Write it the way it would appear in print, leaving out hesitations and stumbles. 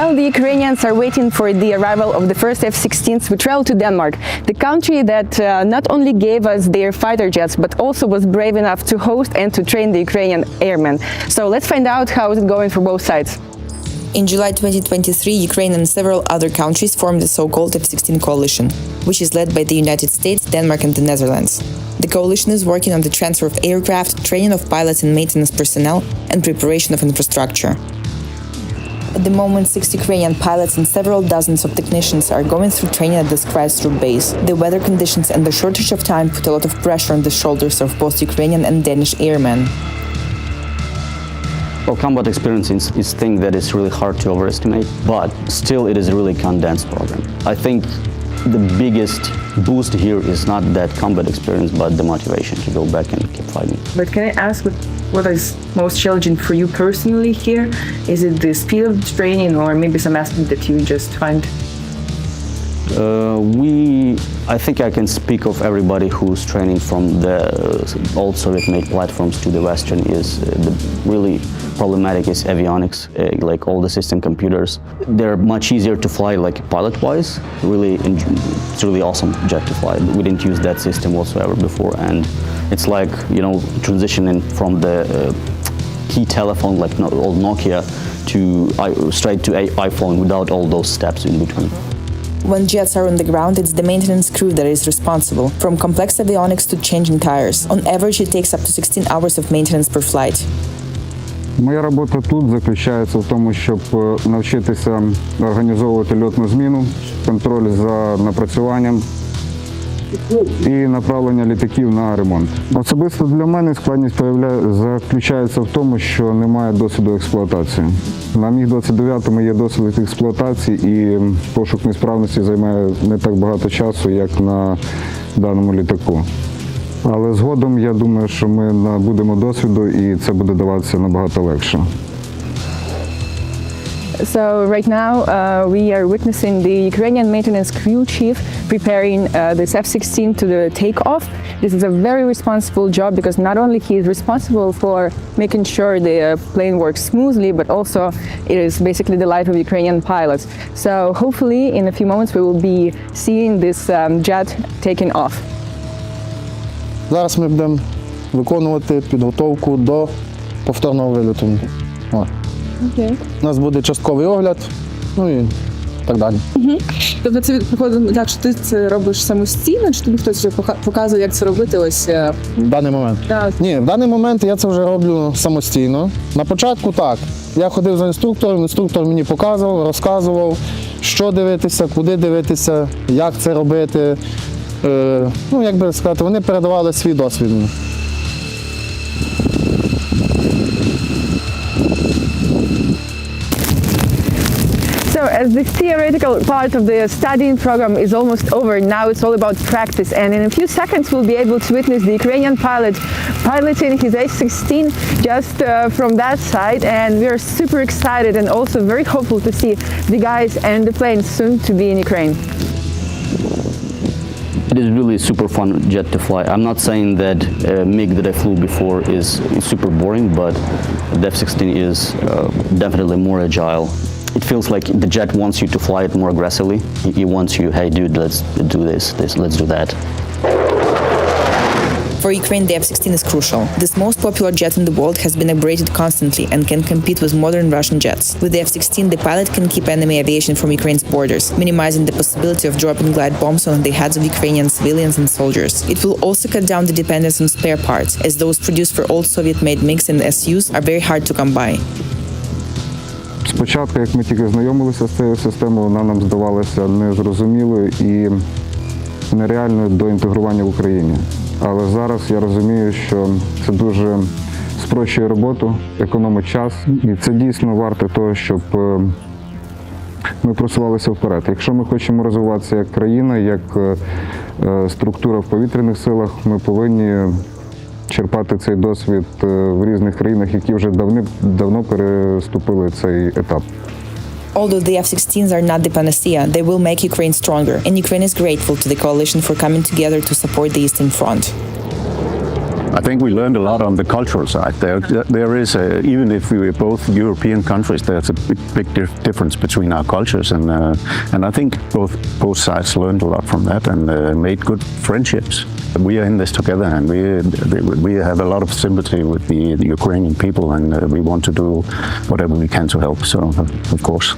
While the Ukrainians are waiting for the arrival of the first F-16s, we travel to Denmark, the country that not only gave us their fighter jets, but also was brave enough to host and to train the Ukrainian airmen. So let's find out how is it going for both sides. In July 2023, Ukraine and several other countries formed the so-called F-16 coalition, which is led by the United States, Denmark and the Netherlands. The coalition is working on the transfer of aircraft, training of pilots and maintenance personnel, and preparation of infrastructure. At the moment, 6 Ukrainian pilots and several dozens of technicians are going through training at this Christchurch base. The weather conditions and the shortage of time put a lot of pressure on the shoulders of both Ukrainian and Danish airmen. Well, combat experience is a thing that is really hard to overestimate, but still it is a really condensed program. I think the biggest boost here is not that combat experience, but the motivation to go back and keep fighting. But can I ask what is most challenging for you personally here? Is it the speed of the training or maybe some aspect that you just find? I think I can speak of everybody who's training from the old Soviet-made platforms to the Western is the really problematic is avionics, like all the system computers. They're much easier to fly like pilot-wise. It's really awesome jet to fly. We didn't use that system whatsoever before, and it's like, you know, transitioning from the key telephone like old Nokia to straight to iPhone without all those steps in between. When jets are on the ground, it's the maintenance crew that is responsible, from complex avionics to changing tires. On average, it takes up to 16 hours of maintenance per flight. Моя робота тут заключається в тому, щоб навчитися організовувати льотну зміну, контроль за напрацюванням і направлення літаків на ремонт. Особисто для мене складність заключається в тому, що немає досвіду експлуатації. На Міг-29 є досвід експлуатації і пошук несправності займає не так багато часу, як на даному літаку. Але згодом, я думаю, що ми набудемо досвіду і це буде даватися набагато легше. So right now we are witnessing the Ukrainian maintenance crew chief preparing this F-16 to the takeoff. This is a very responsible job because not only he is responsible for making sure the plane works smoothly, but also it is basically the life of Ukrainian pilots. So hopefully in a few moments we will be seeing this jet taking off. Зараз ми будемо виконувати підготовку до повторного вильоту. Okay. У нас буде частковий огляд, ну і так далі. Тобто це проходить так, що ти це робиш самостійно, чи тобі хтось вже показує, як це робити ось? В даний момент? Так. Ні, в даний момент я це вже роблю самостійно. На початку так. Я ходив за інструктором, інструктор мені показував, розказував, що дивитися, куди дивитися, як це робити. Ну, як би сказати, вони передавали свій досвід. So as the theoretical part of the studying program is almost over, now it's all about practice, and in a few seconds we'll be able to witness the Ukrainian pilot piloting his H-16 just from that side, and we are super excited and also very hopeful to see the guys and the plane soon to be in Ukraine. It is really a super fun jet to fly. I'm not saying that MiG that I flew before is super boring, but the F-16 is definitely more agile. It feels like the jet wants you to fly it more aggressively. He wants you, hey dude, let's do this, let's do that. For Ukraine, the F-16 is crucial. This most popular jet in the world has been upgraded constantly and can compete with modern Russian jets. With the F-16, the pilot can keep enemy aviation from Ukraine's borders, minimizing the possibility of dropping glide bombs on the heads of Ukrainian civilians and soldiers. It will also cut down the dependence on spare parts, as those produced for old Soviet-made MiGs and Sus are very hard to come by. Спочатку, як ми тільки знайомилися з цією системою, вона нам здавалася незрозумілою і нереальною до інтегрування в Україні. Але зараз я розумію, що це дуже спрощує роботу, економить час, і це дійсно варто того, щоб ми просувалися вперед. Якщо ми хочемо розвиватися як країна, як структура в повітряних силах, ми повинні черпати цей досвід в різних країнах, які вже давно переступили цей етап. Although the F-16s are not the panacea, they will make Ukraine stronger, and Ukraine is grateful to the coalition for coming together to support the Eastern Front. I think we learned a lot on the cultural side. There is, even if we were both European countries, there's a big difference between our cultures, and I think both sides learned a lot from that and made good friendships. We are in this together, and we have a lot of sympathy with the Ukrainian people, and we want to do whatever we can to help. So, of course.